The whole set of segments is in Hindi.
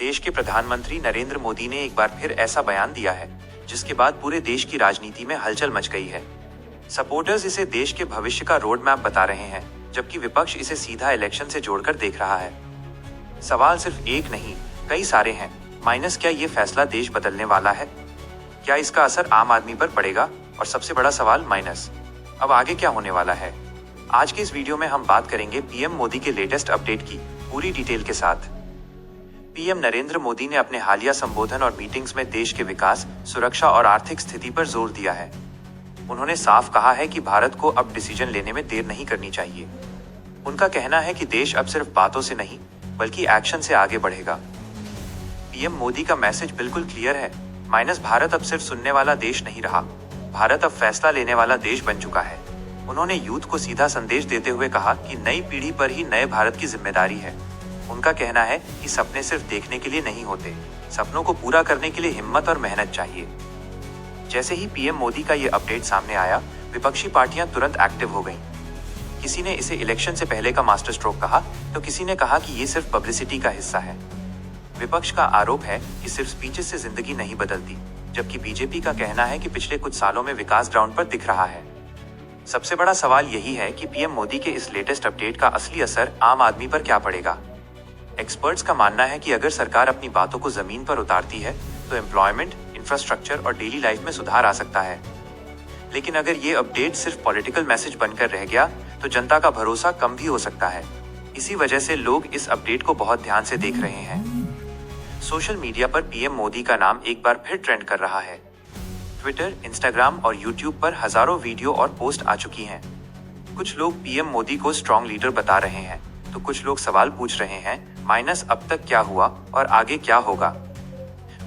देश के प्रधानमंत्री नरेंद्र मोदी ने एक बार फिर ऐसा बयान दिया है जिसके बाद पूरे देश की राजनीति में हलचल मच गई है। सपोर्टर्स इसे देश के भविष्य का रोड मैप बता रहे हैं, जबकि विपक्ष इसे सीधा इलेक्शन से जोड़कर देख रहा है। सवाल सिर्फ एक नहीं, कई सारे हैं। माइनस, क्या ये फैसला देश बदलने वाला है? क्या इसका असर आम आदमी पर पड़ेगा? और सबसे बड़ा सवाल माइनस, अब आगे क्या होने वाला है? आज के इस वीडियो में हम बात करेंगे पीएम मोदी के लेटेस्ट अपडेट की पूरी डिटेल के साथ। पीएम नरेंद्र मोदी ने अपने हालिया संबोधन और मीटिंग्स में देश के विकास, सुरक्षा और आर्थिक स्थिति पर जोर दिया है। उन्होंने साफ कहा है कि भारत को अब डिसीजन लेने में देर नहीं करनी चाहिए। उनका कहना है कि देश अब सिर्फ बातों से नहीं बल्कि एक्शन से आगे बढ़ेगा। पीएम मोदी का मैसेज बिल्कुल क्लियर है। माइनस, भारत अब सिर्फ सुनने वाला देश नहीं रहा, भारत अब फैसला लेने वाला देश बन चुका है। उन्होंने यूथ को सीधा संदेश देते हुए कहा कि नई पीढ़ी पर ही नए भारत की जिम्मेदारी है। उनका कहना है कि सपने सिर्फ देखने के लिए नहीं होते, सपनों को पूरा करने के लिए हिम्मत और मेहनत चाहिए। जैसे ही पीएम मोदी का ये अपडेट सामने आया, विपक्षी पार्टियां तुरंत एक्टिव हो गईं। किसी ने इसे इलेक्शन से पहले का मास्टर स्ट्रोक कहा, तो किसी ने कहा कि ये सिर्फ पब्लिसिटी का हिस्सा है। विपक्ष का आरोप है कि सिर्फ स्पीचेस से जिंदगी नहीं बदलती, जबकि बीजेपी का कहना है कि पिछले कुछ सालों में विकास ग्राउंड पर दिख रहा है। सबसे बड़ा सवाल यही है कि पीएम मोदी के इस लेटेस्ट अपडेट का असली असर आम आदमी पर क्या पड़ेगा। एक्सपर्ट्स का मानना है कि अगर सरकार अपनी बातों को जमीन पर उतारती है तो एम्प्लॉयमेंट, इंफ्रास्ट्रक्चर और डेली लाइफ में सुधार आ सकता है। लेकिन अगर ये अपडेट सिर्फ पॉलिटिकल मैसेज बनकर रह गया तो जनता का भरोसा कम भी हो सकता है। इसी वजह से लोग इस अपडेट को बहुत ध्यान से देख रहे हैं। सोशल मीडिया पर पीएम मोदी का नाम एक बार फिर ट्रेंड कर रहा है। ट्विटर, इंस्टाग्राम और यूट्यूब पर हजारों वीडियो और पोस्ट आ चुकी हैं। कुछ लोग पीएम मोदी को स्ट्रॉन्ग लीडर बता रहे हैं, तो कुछ लोग सवाल पूछ रहे हैं, माइनस, अब तक क्या हुआ और आगे क्या होगा?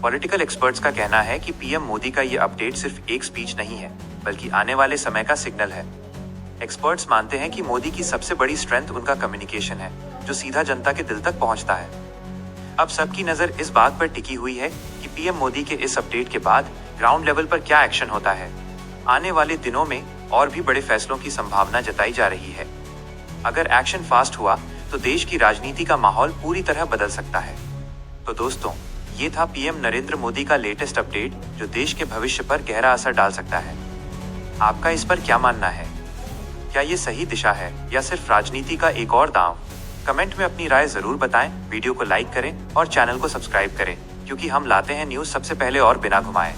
पॉलिटिकल एक्सपर्ट्स का कहना है कि पीएम मोदी का ये अपडेट सिर्फ एक स्पीच नहीं है, बल्कि आने वाले समय का सिग्नल है। एक्सपर्ट्स मानते हैं कि मोदी की सबसे बड़ी स्ट्रेंथ उनका कम्युनिकेशन है, जो सीधा जनता के दिल तक पहुंचता है। अब सबकी नजर इस बात पर टिकी हुई है कि पीएम मोदी के इस अपडेट के बाद ग्राउंड लेवल पर क्या एक्शन होता है। आने वाले दिनों में और भी बड़े फैसलों की संभावना जताई जा रही है। अगर एक्शन फास्ट हुआ तो देश की राजनीति का माहौल पूरी तरह बदल सकता है। तो दोस्तों, ये था पीएम नरेंद्र मोदी का लेटेस्ट अपडेट, जो देश के भविष्य पर गहरा असर डाल सकता है। आपका इस पर क्या मानना है? क्या ये सही दिशा है या सिर्फ राजनीति का एक और दांव? कमेंट में अपनी राय जरूर बताएं, वीडियो को लाइक करें और चैनल को सब्सक्राइब करें, क्योंकि हम लाते हैं न्यूज़ सबसे पहले और बिना घुमाए।